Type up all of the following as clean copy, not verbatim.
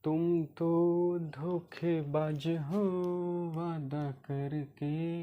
तुम तो धोखेबाज हो, वादा करके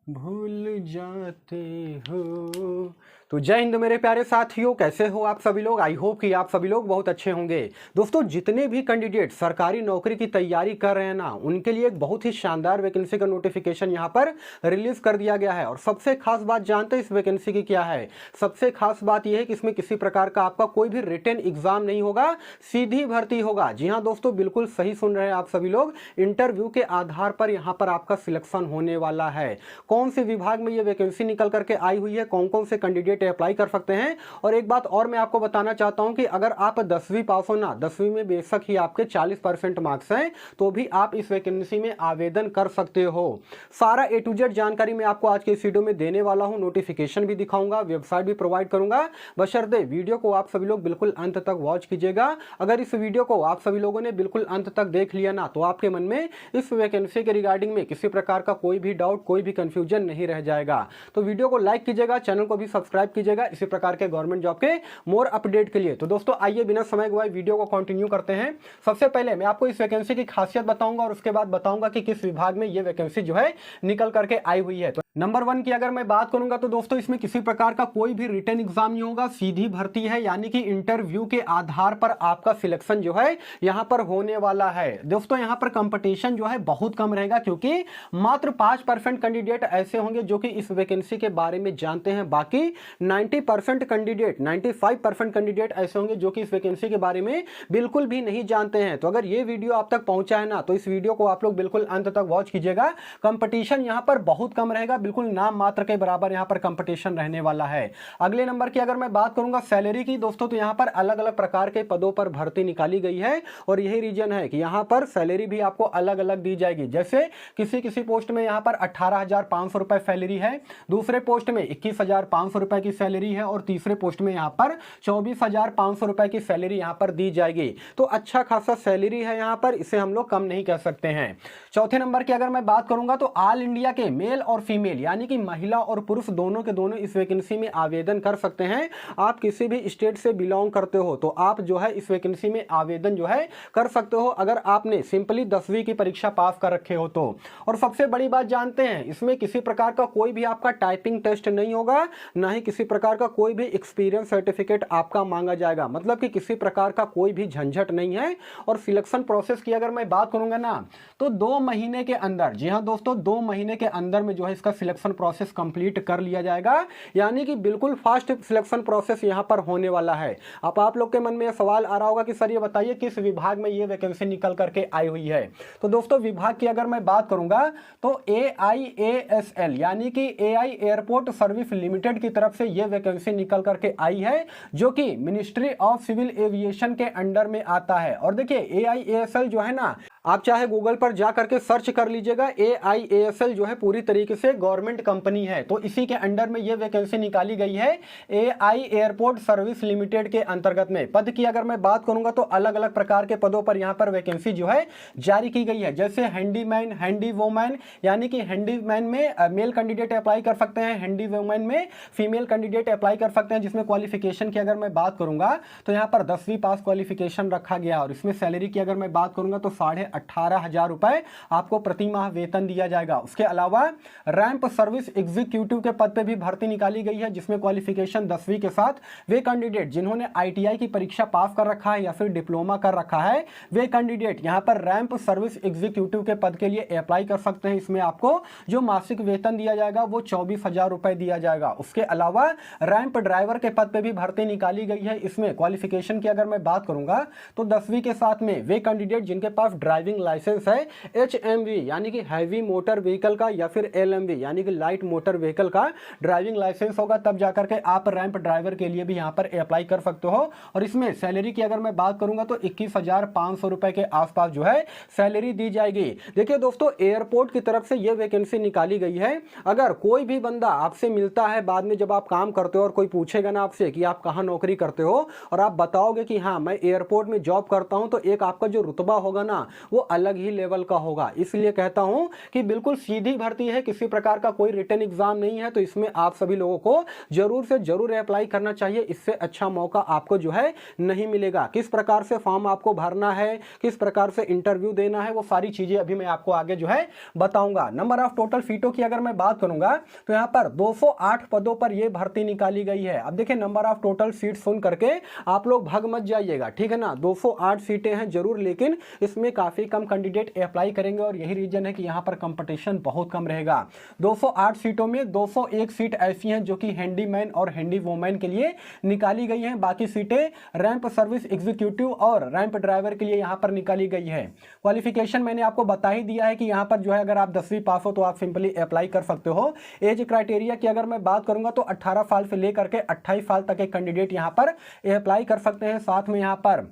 भूल जाते हो। तो जय हिंद मेरे प्यारे साथियों, कैसे हो आप सभी लोग। आई होप कि आप सभी लोग बहुत अच्छे होंगे। दोस्तों, जितने भी कैंडिडेट सरकारी नौकरी की तैयारी कर रहे हैं ना, उनके लिए एक बहुत ही शानदार वैकेंसी का नोटिफिकेशन यहाँ पर रिलीज कर दिया गया है। और सबसे खास बात जानते हैं इस वैकेंसी की क्या है। सबसे खास बात यह है कि इसमें किसी प्रकार का आपका कोई भी रिटन एग्जाम नहीं होगा, सीधी भर्ती होगा। जी हाँ दोस्तों, बिल्कुल सही सुन रहे हैं आप सभी लोग। इंटरव्यू के आधार पर यहाँ पर आपका सिलेक्शन होने वाला है। कौन से विभाग में ये वैकेंसी निकल करके आई हुई है, कौन कौन से कैंडिडेट अप्लाई कर सकते हैं। और एक बात और मैं आपको बताना चाहता हूं कि अगर आप 10वीं पास हो ना, 10वीं में बेशक ही आपके 40% मार्क्स हैं, तो भी आप इस वैकेंसी में आवेदन कर सकते हो। सारा A to Z जानकारी मैं आपको आज के इस वीडियो में देने वाला हूं। नोटिफिकेशन भी दिखाऊंगा, वेबसाइट भी प्रोवाइड करूंगा, बशर्ते वीडियो को आप सभी लोग बिल्कुल अंत तक वॉच कीजिएगा। अगर इस वीडियो को आप सभी लोगों ने बिल्कुल अंत तक देख लिया ना, तो आपके मन में इस वैकेंसी के रिगार्डिंग में किसी प्रकार का कोई भी डाउट, कोई भी कंफ्यूजन नहीं रह जाएगा। तो वीडियो को लाइक कीजिएगा, चैनल को भी सब्सक्राइब कीजिएगा इसी प्रकार के गवर्नमेंट जॉब के मोर अपडेट के लिए। तो दोस्तों आइए बिना समय गवाए वीडियो को कंटिन्यू करते हैं। सबसे पहले मैं आपको इस वैकेंसी की खासियत बताऊंगा और उसके बाद बताऊंगा कि किस विभाग में यह वैकेंसी जो है निकल करके आई हुई है। तो नंबर 1 की अगर मैं बात करूंगा तो दोस्तों इसमें किसी प्रकार का कोई भी रिटन एग्जाम नहीं होगा, सीधी भर्ती है, यानी कि इंटरव्यू के आधार पर आपका सिलेक्शन जो है यहां पर होने वाला है। दोस्तों यहां पर कंपटीशन जो है बहुत कम रहेगा, क्योंकि मात्र 5% कैंडिडेट ऐसे होंगे जो कि इस वैकेंसी के बारे में जानते हैं। बाकी 90% कैंडिडेट, 95% कैंडिडेट ऐसे होंगे जो कि इस वैकेंसी के बारे में बिल्कुल भी नहीं जानते हैं। तो अगर ये वीडियो आप तक पहुंचा है ना, तो इस वीडियो को आप लोग बिल्कुल अंत तक वॉच कीजिएगा। कंपटीशन यहां पर बहुत कम रहेगा, बिल्कुल नाम मात्र के बराबर यहां पर कंपटीशन रहने वाला है। अगले नंबर की अगर मैं बात करूंगा सैलरी की, दोस्तों तो यहां पर अलग अलग प्रकार के पदों पर भर्ती निकाली गई है और यही रीजन है कि यहां पर सैलरी भी आपको अलग अलग दी जाएगी। जैसे किसी किसी पोस्ट में यहां पर 18,500 रुपए सैलरी है, दूसरे पोस्ट में 21,500 रुपए की सैलरी है और तीसरे पोस्ट में यहां पर 24,500 रुपए की सैलरी यहां पर दी जाएगी। तो अच्छा खासा सैलरी है यहां पर, इसे हम लोग कम नहीं कह सकते हैं। चौथे नंबर की अगर मैं बात करूंगा तो ऑल इंडिया के मेल और फीमेल, यानी कि महिला और पुरुष दोनों के दोनों इस वैकेंसी में आवेदन कर सकते हैं। आप किसी भी स्टेट से बिलोंग करते हो तो आप जो है इस वैकेंसी में आवेदन जो है कर सकते हो, अगर आपने सिंपली 10वीं की परीक्षा पास कर रखे हो तो। और सबसे बड़ी बात जानते हैं, इसमें किसी प्रकार का कोई भी आपका टाइपिंग टेस्ट नहीं होगा, ना ही किसी प्रकार का कोई भी एक्सपीरियंस सर्टिफिकेट आपका मांगा जाएगा। मतलब कि किसी प्रकार का कोई भी झंझट नहीं है। और सिलेक्शन प्रोसेस की अगर मैं बात करूंगा ना, तो 2 महीने के अंदर, जी हां दोस्तों 2 महीने के अंदर में जो है इसका सिलेक्शन प्रोसेस कंप्लीट कर लिया जाएगा, यानी कि बिल्कुल फास्ट सिलेक्शन प्रोसेस यहां पर होने वाला है। अब आप लोग के मन में यह सवाल आ रहा होगा कि सर ये बताइए किस विभाग में ये वैकेंसी निकल करके आई हुई है। तो दोस्तों विभाग की अगर मैं बात करूंगा तो AIASL यानी कि AI एयरपोर्ट सर्विस लिमिटेड की तरफ से यह वैकेंसी निकल करके आई है, जो कि मिनिस्ट्री ऑफ सिविल एविएशन के अंडर में आता है। और देखिए AIASL जो है ना, आप चाहे गूगल पर जा करके सर्च कर लीजिएगा, AIASL जो है पूरी तरीके से गवर्नमेंट कंपनी है। तो इसी के अंडर में यह वैकेंसी निकाली गई है AI एयरपोर्ट सर्विस लिमिटेड के अंतर्गत में। पद की अगर मैं बात करूंगा तो अलग अलग प्रकार के पदों पर यहां पर वैकेंसी जो है जारी की गई है। जैसे हैंडीमैन, हैंडी वोमैन, यानी कि हैंडीमैन में मेल कैंडिडेट अप्लाई कर सकते हैं, हैंडी वोमैन में फीमेल कैंडिडेट अप्लाई कर सकते हैं। जिसमें क्वालिफिकेशन की अगर मैं बात करूंगा तो यहां पर 10वीं पास क्वालिफिकेशन रखा गया। और इसमें सैलरी की अगर मैं बात करूंगा तो 18,500 रुपए आपको प्रति माह वेतन दिया जाएगा। उसके अलावा रैंप सर्विस एग्जीक्यूटिव के पद पे भी भर्ती निकाली गई है, जिसमें क्वालिफिकेशन 10वीं के साथ वे कैंडिडेट जिन्होंने ITI की परीक्षा पास कर रखा है या फिर डिप्लोमा कर रखा है, वे कैंडिडेट यहां पर रैंप सर्विस एग्जीक्यूटिव के पद के लिए अप्लाई कर सकते हैं। इसमें आपको जो मासिक वेतन दिया जाएगा वो 24,000 रुपए दिया जाएगा। उसके अलावा रैंप ड्राइवर के पद पे भी भर्ती निकाली गई है। इसमें क्वालिफिकेशन की अगर मैं बात करूंगा तो 10वीं के साथ में वे कैंडिडेट जिनके पास ड्राइविंग लाइसेंस है HMV यानी कि हैवी मोटर व्हीकल का, या फिर LMV यानी कि लाइट मोटर व्हीकल का ड्राइविंग लाइसेंस होगा, तब जाकर के आप रैंप ड्राइवर के लिए भी यहां पर अप्लाई कर सकते हो। और इसमें सैलरी की अगर मैं बात करूंगा तो 21,500 रुपए के आसपास जो है सैलरी दी जाएगी। देखिए दोस्तों, एयरपोर्ट की तरफ से यह वैकेंसी निकाली गई है। अगर कोई भी बंदा आपसे मिलता है बाद में, जब आप काम करते हो और कोई पूछेगा ना आपसे कि आप कहां नौकरी करते हो और आप बताओगे कि हाँ मैं एयरपोर्ट में जॉब करता हूं, तो एक आपका जो रुतबा होगा ना वो अलग ही लेवल का होगा। इसलिए कहता हूं कि बिल्कुल सीधी भर्ती है, किसी प्रकार का कोई रिटन एग्जाम नहीं है, तो इसमें आप सभी लोगों को जरूर से जरूर अप्लाई करना चाहिए। इससे अच्छा मौका आपको जो है नहीं मिलेगा। किस प्रकार से फॉर्म आपको भरना है, किस प्रकार से इंटरव्यू देना है, वो सारी चीजें अभी मैं आपको आगे जो है बताऊंगा। नंबर ऑफ टोटल सीटों की अगर मैं बात करूंगा तो यहां पर 208 पदों पर यह भर्ती निकाली गई है। अब देखिए नंबर ऑफ टोटल सीट सुन करके आप लोग भाग मत जाइएगा, ठीक है ना। 208 सीटें हैं जरूर, लेकिन इसमें काफी कम कैंडिडेट अप्लाई करेंगे और यही रीजन है कि यहां पर कंपटीशन बहुत कम रहेगा। 208 सीटों में 201 सीट ऐसी हैं जो कि हैंडीमैन और हैंडी वोमैन के लिए निकाली गई हैं। बाकी सीटें रैंप सर्विस एग्जीक्यूटिव और रैंप ड्राइवर के लिए यहां पर निकाली गई है। क्वालिफिकेशन मैंने आपको बता ही दिया है कि यहां पर जो है अगर आप 10वीं पास हो तो आप सिंपली अप्लाई कर सकते हो। एज क्राइटेरिया की अगर मैं बात करूंगा तो 18 साल से लेकर के 28 साल तक के कैंडिडेट यहां पर अप्लाई कर सकते हैं। साथ में यहां पर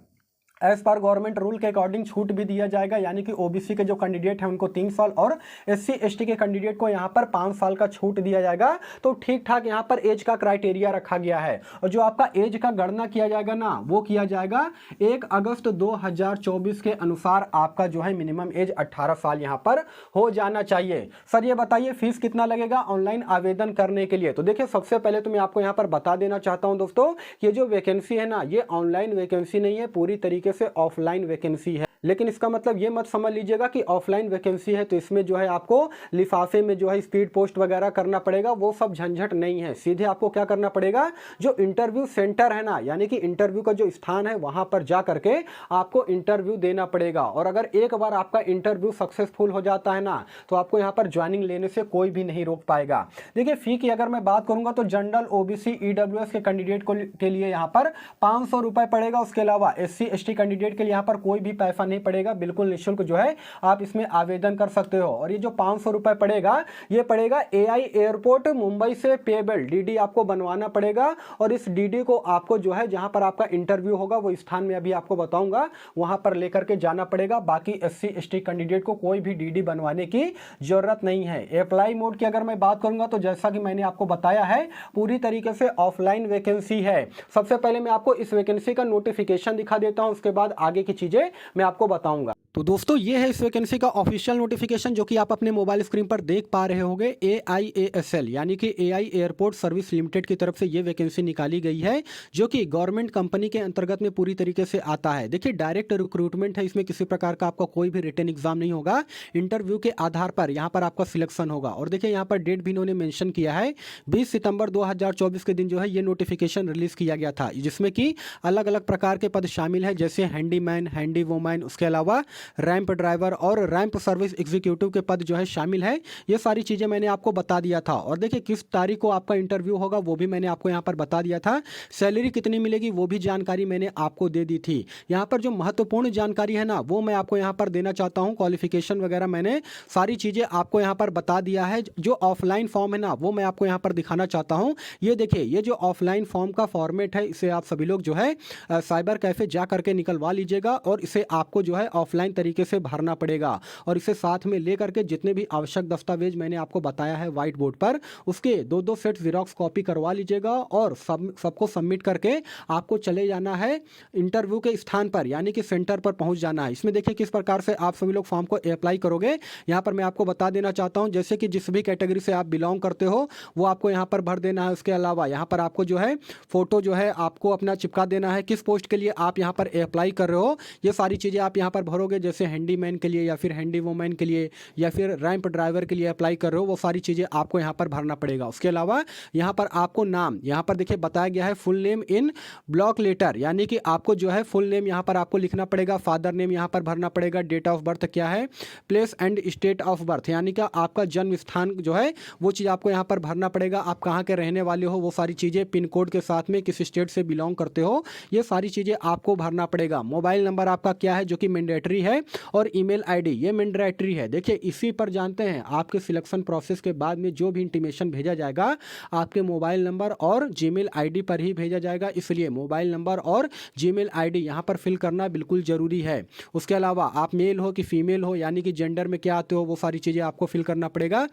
एज पर गवर्नमेंट रूल के अकॉर्डिंग छूट भी दिया जाएगा, यानी कि ओबीसी के जो कैंडिडेट हैं उनको 3 साल और एससी एसटी के कैंडिडेट को यहां पर 5 साल का छूट दिया जाएगा। तो ठीक ठाक यहां पर एज का क्राइटेरिया रखा गया है। और जो आपका एज का गणना किया जाएगा ना, वो किया जाएगा 1 अगस्त 2024 के अनुसार। आपका जो है मिनिमम एज 18 साल यहां पर हो जाना चाहिए। सर ये बताइए फीस कितना लगेगा ऑनलाइन आवेदन करने के लिए? तो देखिए सबसे पहले तो मैं आपको यहां पर बता देना चाहता हूं दोस्तों, ये जो वैकेंसी है ना, ये ऑनलाइन वैकेंसी नहीं है, पूरी तरीके से ऑफलाइन वैकेंसी है। लेकिन इसका मतलब ये मत समझ लीजिएगा कि ऑफलाइन वैकेंसी है तो इसमें जो है आपको लिफाफे में जो है स्पीड पोस्ट वगैरह करना पड़ेगा, वो सब झंझट नहीं है। सीधे आपको क्या करना पड़ेगा, जो इंटरव्यू सेंटर है ना, यानी कि इंटरव्यू का जो स्थान है वहां पर जा करके आपको इंटरव्यू देना पड़ेगा। और अगर एक बार आपका इंटरव्यू सक्सेसफुल हो जाता है ना, तो आपको यहाँ पर ज्वाइनिंग लेने से कोई भी नहीं रोक पाएगा। देखिए फी की अगर मैं बात करूंगा तो जनरल ओबीसी ईडब्ल्यूएस के कैंडिडेट के लिए यहाँ पर 500 रुपए पड़ेगा। उसके अलावा एससी एसटी कैंडिडेट के लिए यहाँ पर कोई भी पैसा नहीं पड़ेगा, बिल्कुल निःशुल्क जो है आप इसमें आवेदन कर सकते हो। और ये जो 500 रुपए पड़ेगा, ये पड़ेगा एआई एयरपोर्ट मुंबई से पेबल डीडी आपको बनवाना पड़ेगा। और इस डीडी को आपको जो है जहां पर आपका इंटरव्यू होगा वो स्थान में अभी आपको बताऊंगा, वहां पर लेकर के जाना पड़ेगा। बाकी एससी एसटी कैंडिडेट को कोई भी डीडी बनवाने की जरूरत नहीं है। अप्लाई मोड की अगर मैं बात करूंगा तो जैसा कि मैंने आपको बताया है, पूरी तरीके से ऑफलाइन वैकेंसी है। सबसे पहले मैं आपको इस वैकेंसी का नोटिफिकेशन दिखा देता हूं, उसके बाद आगे की चीजें मैं आपको बताऊंगा। तो दोस्तों ये है इस वैकेंसी का ऑफिशियल नोटिफिकेशन जो कि आप अपने मोबाइल स्क्रीन पर देख पा रहे होंगे। AIASL यानी कि एआई एयरपोर्ट सर्विस लिमिटेड की तरफ से ये वैकेंसी निकाली गई है, जो कि गवर्नमेंट कंपनी के अंतर्गत में पूरी तरीके से आता है। देखिए डायरेक्ट रिक्रूटमेंट है, इसमें किसी प्रकार का आपका कोई भी रिटन एग्जाम नहीं होगा। इंटरव्यू के आधार पर यहाँ पर आपका सिलेक्शन होगा। और देखिए यहाँ पर डेट भी इन्होंने मेंशन किया है, 20 सितंबर 2024 के दिन जो है ये नोटिफिकेशन रिलीज किया गया था, जिसमें कि अलग अलग प्रकार के पद शामिल है, जैसे हैंडीमैन, हैंडी वोमैन, उसके अलावा रैंप ड्राइवर और रैंप सर्विस एग्जीक्यूटिव के पद जो है शामिल है। ये सारी चीज़ें मैंने आपको बता दिया था। और देखिए किस तारीख को आपका इंटरव्यू होगा वो भी मैंने आपको यहाँ पर बता दिया था। सैलरी कितनी मिलेगी वो भी जानकारी मैंने आपको दे दी थी। यहाँ पर जो महत्वपूर्ण जानकारी है ना, वो मैं आपको यहाँ पर देना चाहता हूँ। क्वालिफिकेशन वगैरह मैंने सारी चीज़ें आपको यहाँ पर बता दिया है। जो ऑफलाइन फॉर्म है ना, वो मैं आपको यहाँ पर दिखाना चाहता हूँ। ये देखिए, ये जो ऑफलाइन फॉर्म का फॉर्मेट है, इसे आप सभी लोग जो है साइबर कैफे जा करके निकलवा लीजिएगा। और इसे आपको जो है ऑफलाइन तरीके से भरना पड़ेगा। और इसे साथ में लेकर के जितने भी आवश्यक दस्तावेज मैंने आपको बताया है व्हाइट बोर्ड पर, उसके 2-2 सेट जीरोक्स कॉपी करवा लीजिएगा। और सबको सबमिट करके आपको चले जाना है इंटरव्यू के स्थान पर, यानी कि सेंटर पर पहुंच जाना है। इसमें देखिए किस प्रकार से आप सभी लोग फॉर्म को अप्लाई करोगे, यहाँ पर मैं आपको बता देना चाहता हूँ। जैसे कि जिस भी कैटेगरी से आप बिलोंग करते हो वो आपको यहाँ पर भर देना है। उसके अलावा यहाँ पर आपको जो है फोटो जो है आपको अपना चिपका देना है, किस पोस्ट के लिए आप यहाँ पर अप्लाई कर रहे हो, ये सारी चीज़ें आप यहाँ पर भरोगे। जैसे हैंडीमैन के लिए या फिर हैंडी वोमैन के लिए या फिर रैंप ड्राइवर के लिए अप्लाई कर रहे हो, वो सारी चीज़ें आपको यहाँ पर भरना पड़ेगा। उसके अलावा यहाँ पर आपको नाम, यहाँ पर देखिए बताया गया है full name in block letter, यानी कि आपको जो है फुल नेम यहाँ पर आपको लिखना पड़ेगा। फादर नेम यहाँ पर भरना पड़ेगा। डेट ऑफ बर्थ क्या है, place and state of birth, यानी कि आपका जन्म स्थान जो है वो चीज़ आपको यहाँ पर भरना पड़ेगा। आप कहाँ के रहने वाले हो, वो सारी चीज़ें, पिन कोड के साथ में किस स्टेट से बिलोंग करते हो, ये सारी चीज़ें आपको भरना पड़ेगा। मोबाइल नंबर आपका क्या है, जो कि मैंडेटरी है। और ईमेल आईडी ये मैंडेटरी है। देखिए इसी पर जानते हैं आपके सिलेक्शन प्रोसेस के बाद में जो भी इंटीमेशन भेजा जाएगा आपके मोबाइल नंबर और जीमेल आईडी पर ही भेजा जाएगा। इसलिए मोबाइल नंबर और जीमेल आईडी यहाँ पर फिल करना बिल्कुल ज़रूरी है। उसके अलावा आप मेल हो कि फीमेल हो, यानी कि जेंडर में क्या आते हो, वो सारी चीज़ें आपको फिल करना पड़ेगा।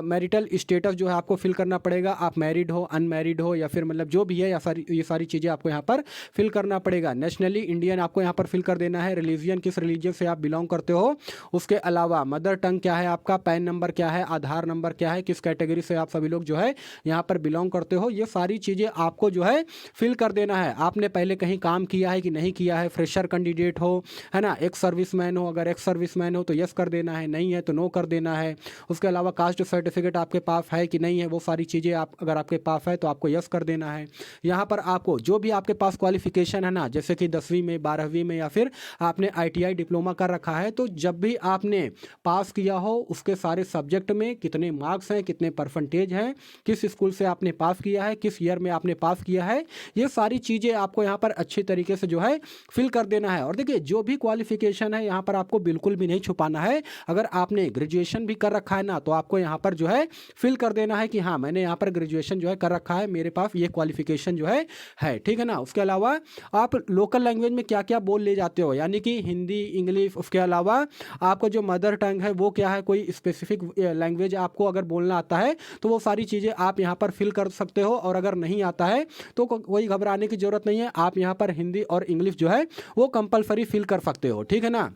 मैरिटल स्टेटस जो है आपको फिल करना पड़ेगा। आप मैरिड हो, अनमैरिड हो, या फिर मतलब जो भी है, ये सारी चीज़ें आपको यहाँ पर फिल करना पड़ेगा। नेशनली इंडियन आपको यहाँ पर फिल कर देना है। रिलीजियन किस रिलीजन लैंग्वेजेस से आप बिलोंग करते हो, उसके अलावा मदर टंग क्या है आपका, पैन नंबर क्या है, आधार नंबर क्या है, किस कैटेगरी से आप सभी लोग जो है यहाँ पर बिलोंग करते हो, ये सारी चीज़ें आपको जो है फिल कर देना है। आपने पहले कहीं काम किया है कि नहीं किया है, फ्रेशर कैंडिडेट हो, है ना, एक्स सर्विसमैन हो, अगर एक्स सर्विसमैन हो तो यस कर देना है, नहीं है तो नो कर देना है। उसके अलावा कास्ट सर्टिफिकेट आपके पास है कि नहीं है, वो सारी चीज़ें आप अगर आपके पास है तो आपको यस कर देना है। यहाँ पर आपको जो भी आपके पास क्वालिफिकेशन है ना, जैसे कि 10वीं में, 12वीं में, या फिर आपने ITI डिप्लोमा कर रखा है, तो जब भी आपने पास किया हो उसके सारे सब्जेक्ट में कितने मार्क्स हैं, कितने परसेंटेज हैं, किस स्कूल से आपने पास किया है, किस ईयर में आपने पास किया है, ये सारी चीज़ें आपको यहाँ पर अच्छी तरीके से जो है फिल कर देना है। और देखिए जो भी क्वालिफिकेशन है यहाँ पर आपको बिल्कुल भी नहीं छुपाना है। अगर आपने ग्रेजुएशन भी कर रखा है ना, तो आपको यहाँ पर जो है फिल कर देना है कि हाँ मैंने यहाँ पर ग्रेजुएशन जो है कर रखा है, मेरे पास ये क्वालिफिकेशन जो है, ठीक है ना। उसके अलावा आप लोकल लैंग्वेज में क्या क्या बोल ले जाते हो, यानी कि हिंदी, इंग्लिश, उसके अलावा आपको जो मदर टंग है वो क्या है, कोई स्पेसिफिक लैंग्वेज आपको अगर बोलना आता है तो वो सारी चीज़ें आप यहाँ पर फिल कर सकते हो। और अगर नहीं आता है तो कोई घबराने की ज़रूरत नहीं है, आप यहाँ पर हिंदी और इंग्लिश जो है वो कंपलसरी फिल कर सकते हो, ठीक है ना।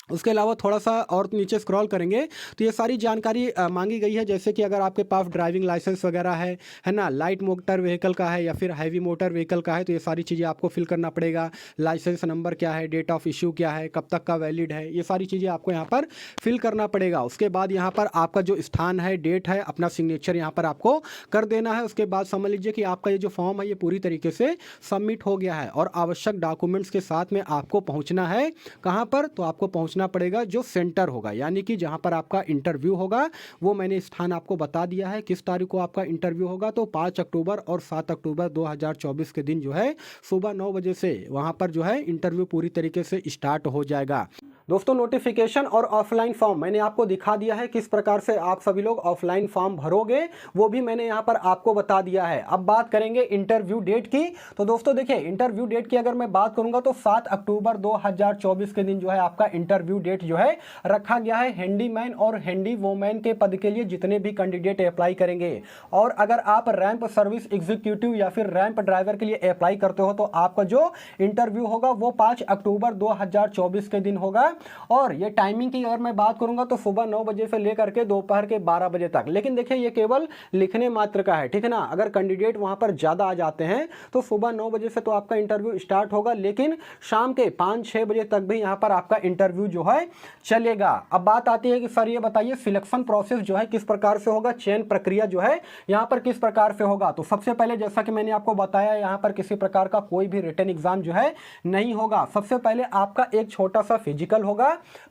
उसके अलावा थोड़ा सा और नीचे स्क्रॉल करेंगे तो ये सारी जानकारी मांगी गई है, जैसे कि अगर आपके पास ड्राइविंग लाइसेंस वगैरह है ना, लाइट मोटर व्हीकल का है या फिर हैवी मोटर व्हीकल का है, तो ये सारी चीज़ें आपको फिल करना पड़ेगा। लाइसेंस नंबर क्या है, डेट ऑफ इशू क्या है, कब तक का वैलिड है, ये सारी चीज़ें आपको यहाँ पर फिल करना पड़ेगा। उसके बाद यहाँ पर आपका जो स्थान है, डेट है, अपना सिग्नेचर यहाँ पर आपको कर देना है। उसके बाद समझ लीजिए कि आपका ये जो फॉर्म है ये पूरी तरीके से सबमिट हो गया है और आवश्यक डॉक्यूमेंट्स के साथ में आपको पहुँचना है। कहाँ पर, तो आपको पहुँचना पड़ेगा जो सेंटर होगा, यानी कि जहां पर आपका इंटरव्यू होगा, वो मैंने स्थान आपको बता दिया है। किस तारीख को आपका इंटरव्यू होगा, तो 5 अक्टूबर और 7 अक्टूबर 2024 के दिन जो है सुबह 9 बजे से वहां पर जो है इंटरव्यू पूरी तरीके से स्टार्ट हो जाएगा। दोस्तों नोटिफिकेशन और ऑफलाइन फॉर्म मैंने आपको दिखा दिया है, किस प्रकार से आप सभी लोग ऑफलाइन फॉर्म भरोगे वो भी मैंने यहाँ पर आपको बता दिया है। अब बात करेंगे इंटरव्यू डेट की। तो दोस्तों देखिए इंटरव्यू डेट की अगर मैं बात करूंगा तो 7 अक्टूबर 2024 के दिन जो है आपका इंटरव्यू डेट जो है रखा गया है। हैंडीमैन और हैंडी वोमैन के पद के लिए जितने भी कैंडिडेट अप्लाई करेंगे, और अगर आप रैंप सर्विस एग्जीक्यूटिव या फिर रैंप ड्राइवर के लिए अप्लाई करते हो तो आपका जो इंटरव्यू होगा वो 5 अक्टूबर 2024 के दिन होगा। और ये टाइमिंग की अगर मैं बात करूंगा तो सुबह 9 बजे से लेकर के दोपहर के 12 बजे तक। लेकिन देखिए ये केवल लिखने मात्र का है, ठीक है ना। अगर कैंडिडेट वहां पर ज्यादा आ जाते हैं तो सुबह 9 बजे से तो आपका इंटरव्यू स्टार्ट होगा, लेकिन शाम के 5-6 बजे तक भी यहां पर आपका इंटरव्यू जो है चलेगा। अब बात आती है कि सर ये बताइए सिलेक्शन प्रोसेस जो है किस प्रकार से होगा, चयन प्रक्रिया जो है यहां पर किस प्रकार से होगा। तो सबसे पहले जैसा कि मैंने आपको बताया यहां पर किसी प्रकार का कोई भी रिटन एग्जाम जो है नहीं होगा। सबसे पहले आपका एक छोटा सा फिजिकल होगा।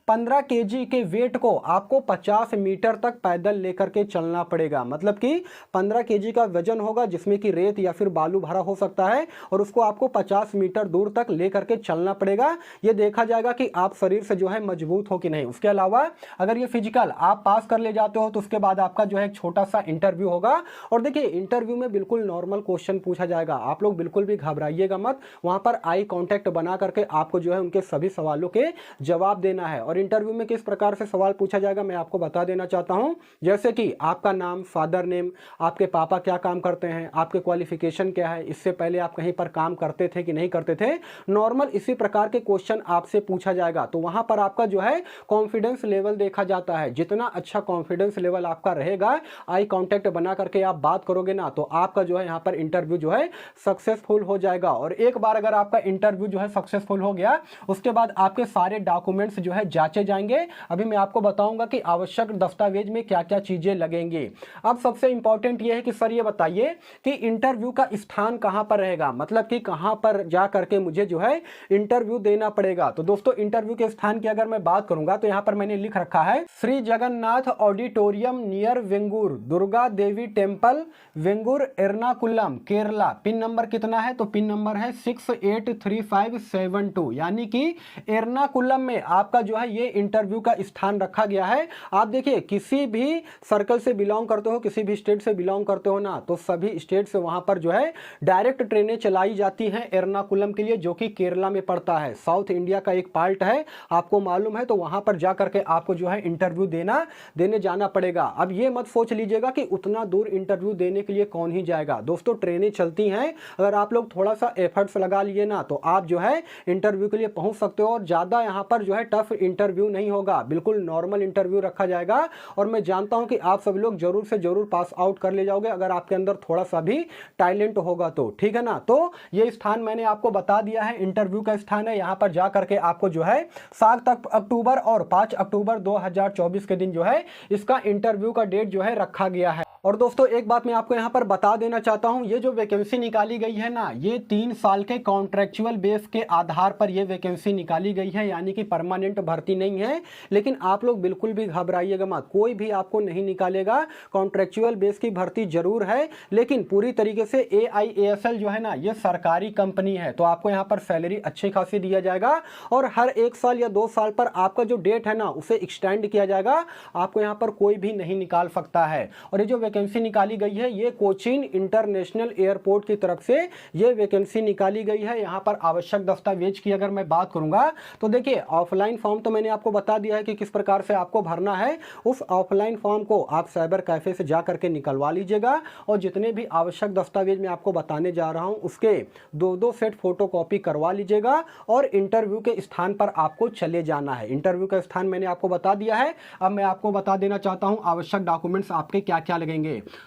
15 केजी के वेट को आपको 50 मीटर तक पैदल लेकर के चलना पड़ेगा, मतलब कि 15 केजी का वजन होगा जिसमें कि रेत या फिर बालू भरा हो सकता है, और उसको आपको 50 मीटर दूर तक लेकर के चलना पड़ेगा। यह देखा जाएगा कि आप शरीर से जो है मजबूत हो कि नहीं। उसके अलावा अगर ये फिजिकल आप पास कर ले जाते हो तो उसके बाद आपका जो है एक छोटा सा इंटरव्यू होगा। और देखिए इंटरव्यू में बिल्कुल नॉर्मल क्वेश्चन पूछा जाएगा, आप लोग बिल्कुल भी घबराइएगा मत। वहां पर आई कांटेक्ट बना करके आपको जो है उनके सभी सवालों के जवाब देना है। और इंटरव्यू में किस प्रकार से सवाल पूछा जाएगा मैं आपको बता देना चाहता हूं, जैसे कि आपका नाम, फादर नेम, आपके पापा क्या काम करते हैं, आपके क्वालिफिकेशन क्या है, इससे पहले आप कहीं पर काम करते थे कि नहीं करते थे, नॉर्मल इसी प्रकार के क्वेश्चन आपसे पूछा जाएगा। तो वहां पर आपका जो है कॉन्फिडेंस लेवल देखा जाता है। जितना अच्छा कॉन्फिडेंस लेवल आपका रहेगा, आई कांटेक्ट बना करके आप बात करोगे ना, तो आपका जो है यहाँ पर इंटरव्यू जो है सक्सेसफुल हो जाएगा। और एक बार अगर आपका इंटरव्यू जो है सक्सेसफुल हो गया, उसके बाद आपके सारे डॉक्यूमेंट्स जो है जांचे जाएंगे। अभी मैं आपको बताऊंगा कि आवश्यक दस्तावेज में क्या क्या चीजें लगेंगी। अब सबसे इंपॉर्टेंट यह है कि सर ये बताइए कि इंटरव्यू का स्थान कहां पर रहेगा, मतलब कि कहां पर जा करके मुझे जो है इंटरव्यू देना पड़ेगा। तो दोस्तों इंटरव्यू के स्थान की अगर मैं बात करूंगा तो यहां पर मैंने लिख रखा है Shri Jagannath auditorium near Vengoor, Durga Devi temple, Vengoor, Ernakulam, Kerala. Pin number कितना है, तो पिन नंबर है 683572, यानी कि एर्नाकुलम में आपका जो है ये इंटरव्यू का स्थान रखा गया है। आप देखिए किसी भी सर्कल से बिलोंग करते हो, किसी भी स्टेट से बिलोंग करते हो ना, तो सभी स्टेट से वहां पर जो है डायरेक्ट ट्रेनें चलाई जाती हैं एर्नाकुलम के लिए, जो कि केरला में पड़ता है, साउथ इंडिया का एक पार्ट है, आपको मालूम है। तो वहां पर जाकर के आपको जो है इंटरव्यू देने जाना पड़ेगा। अब ये मत सोच लीजिएगा कि उतना दूर इंटरव्यू देने के लिए कौन ही जाएगा। दोस्तों ट्रेनें चलती हैं, अगर आप लोग थोड़ा सा एफर्ट्स लगा लिए ना तो आप जो है इंटरव्यू के लिए पहुंच सकते हो। और ज्यादा यहां पर जो है टफ इंटरव्यू नहीं होगा, बिल्कुल नॉर्मल इंटरव्यू रखा जाएगा। और मैं जानता हूं कि आप सभी लोग जरूर से जरूर पास आउट कर ले जाओगे अगर आपके अंदर थोड़ा सा भी टैलेंट होगा तो, ठीक है ना। तो ये स्थान मैंने आपको बता दिया है, इंटरव्यू का स्थान है। यहां पर जा करके आपको जो है 7 अक्टूबर और 5 अक्टूबर 2024 के दिन जो है इसका इंटरव्यू का डेट जो है रखा गया है। और दोस्तों एक बात मैं आपको यहां पर बता देना चाहता हूं, ये जो वैकेंसी निकाली गई है ना, ये 3 साल के कॉन्ट्रेक्चुअल बेस के आधार पर ये वैकेंसी निकाली गई है, यानी कि परमानेंट भर्ती नहीं है। लेकिन आप लोग बिल्कुल भी घबराइएगा मत, कोई भी आपको नहीं निकालेगा, कॉन्ट्रेक्चुअल बेस की भर्ती जरूर है, लेकिन पूरी तरीके से AIASL जो है ना ये सरकारी कंपनी है, तो आपको यहाँ पर सैलरी अच्छी खासी दिया जाएगा। और हर 1 साल या 2 साल पर आपका जो डेट है ना उसे एक्सटेंड किया जाएगा, आपको यहाँ पर कोई भी नहीं निकाल सकता है। और ये जो वैकेंसी निकाली गई है ये कोचीन इंटरनेशनल एयरपोर्ट की तरफ से ये वैकेंसी निकाली गई है। यहाँ पर आवश्यक दस्तावेज की अगर मैं बात करूंगा तो देखिए, ऑफलाइन फॉर्म तो मैंने आपको बता दिया है कि किस प्रकार से आपको भरना है। उस ऑफलाइन फॉर्म को आप साइबर कैफे से जा करके निकलवा लीजिएगा, और जितने भी आवश्यक दस्तावेज मैं आपको बताने जा रहा हूं उसके 2-2 सेट फोटोकॉपी करवा लीजिएगा, और इंटरव्यू के स्थान पर आपको चले जाना है। इंटरव्यू का स्थान मैंने आपको बता दिया है। अब मैं आपको बता देना चाहता हूं आवश्यक डॉक्यूमेंट्स आपके क्या क्या लगेंगे।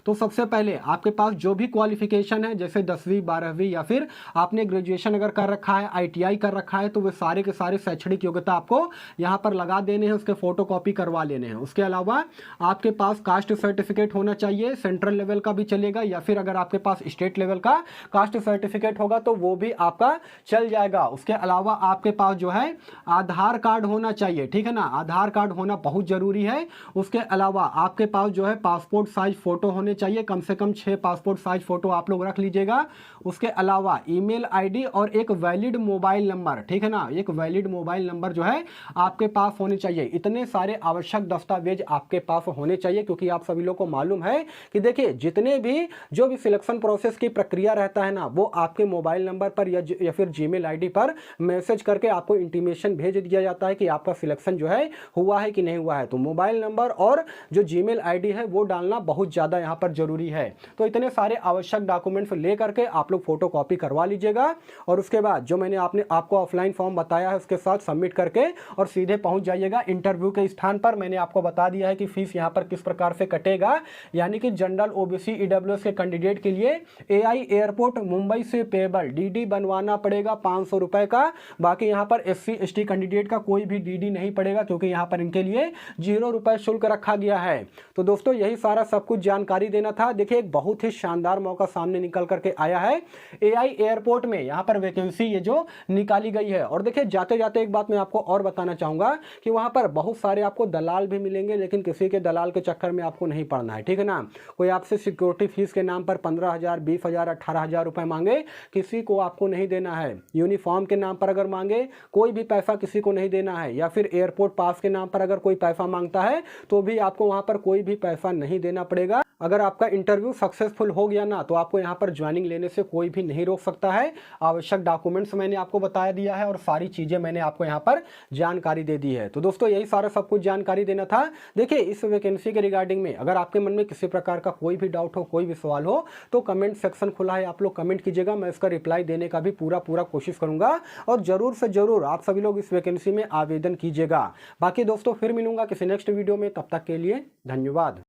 तो सबसे पहले आपके पास जो भी क्वालिफिकेशन है, जैसे 10वीं 12वीं या फिर आपने ग्रेजुएशन अगर कर रखा है, ITI कर रखा है, तो वे सारे के सारे शैक्षणिक योग्यता आपको यहाँ पर लगा देने हैं, उसके फोटोकॉपी करवा लेने हैं। उसके अलावा आपके पास कास्ट सर्टिफिकेट होना चाहिए, सेंट्रल लेवल का भी चलेगा, या फिर अगर आपके पास स्टेट लेवल का कास्ट सर्टिफिकेट होगा तो वो भी आपका चल जाएगा। उसके अलावा आपके पास जो है आधार कार्ड होना चाहिए, ठीक है ना, आधार कार्ड होना बहुत जरूरी है। उसके अलावा आपके पास जो है पासपोर्ट साइज फोटो होने चाहिए, कम से कम 6 पासपोर्ट साइज फोटो आप लोग रख लीजिएगा। उसके अलावा ईमेल आईडी और एक वैलिड मोबाइल नंबर, ठीक है ना, एक वैलिड मोबाइल नंबर जो है आपके पास होने चाहिए। इतने सारे आवश्यक दस्तावेज आपके पास होने चाहिए, क्योंकि आप सभी लोग को मालूम है कि देखिए जितने भी जो भी सिलेक्शन प्रोसेस की प्रक्रिया रहता है ना, वो आपके मोबाइल नंबर पर या फिर जीमेल आईडी पर मैसेज करके आपको इंटीमेशन भेज दिया जाता है कि आपका सिलेक्शन जो है हुआ है कि नहीं हुआ है। तो मोबाइल नंबर और जो जीमेल आईडी है वो डालना बहुत ज़्यादा यहाँ पर जरूरी है। तो इतने सारे आवश्यक डॉक्यूमेंट्स ले करके आप लोग फोटोकॉपी करवा लीजिएगा, और उसके बाद जो मैंने आपको ऑफलाइन फॉर्म बताया है उसके साथ सबमिट करके और सीधे पहुंच जाइएगा इंटरव्यू के स्थान पर। मैंने आपको बता दिया है कि फीस यहाँ पर किस प्रकार से कटेगा, यानी कि जनरल OBC EWS के कैंडिडेट के लिए AI एयरपोर्ट मुंबई से पेएबल DD बनवाना पड़ेगा 500 रुपए का। बाकी यहाँ पर SC ST कैंडिडेट का कोई भी DD नहीं पड़ेगा, क्योंकि यहाँ पर इनके लिए 0 रुपए शुल्क रखा गया है। तो दोस्तों यही सारा सब कुछ जानकारी देना था। देखिए एक बहुत ही शानदार मौका सामने निकल करके आया है AI एयरपोर्ट में, यहाँ पर वैकेंसी ये जो निकाली गई है। और देखिए जाते जाते एक बात मैं आपको और बताना चाहूंगा कि वहाँ पर बहुत सारे आपको दलाल भी मिलेंगे, लेकिन किसी के दलाल के चक्कर में आपको नहीं पड़ना है, ठीक है ना। कोई आपसे सिक्योरिटी फीस के नाम पर 15,000 20,000 18,000 रुपए मांगे, किसी को आपको नहीं देना है। यूनिफॉर्म के नाम पर अगर मांगे, कोई भी पैसा किसी को नहीं देना है। या फिर एयरपोर्ट पास के नाम पर अगर कोई पैसा मांगता है तो भी आपको वहाँ पर कोई भी पैसा नहीं देना पड़ेगा। अगर आपका इंटरव्यू सक्सेसफुल हो गया ना, तो आपको यहाँ पर ज्वाइनिंग लेने से कोई भी नहीं रोक सकता है। आवश्यक डॉक्यूमेंट्स मैंने आपको बता दिया है और सारी चीज़ें मैंने आपको यहाँ पर जानकारी दे दी है। तो दोस्तों यही सारा सब कुछ जानकारी देना था। देखिए इस वैकेंसी के रिगार्डिंग में अगर आपके मन में किसी प्रकार का कोई भी डाउट हो, कोई भी सवाल हो, तो कमेंट सेक्शन खुला है, आप लोग कमेंट कीजिएगा। मैं इसका रिप्लाई देने का भी पूरा कोशिश करूंगा, और जरूर से जरूर आप सभी लोग इस वैकेंसी में आवेदन कीजिएगा। बाकी दोस्तों फिर मिलूंगा किसी नेक्स्ट वीडियो में, तब तक के लिए धन्यवाद।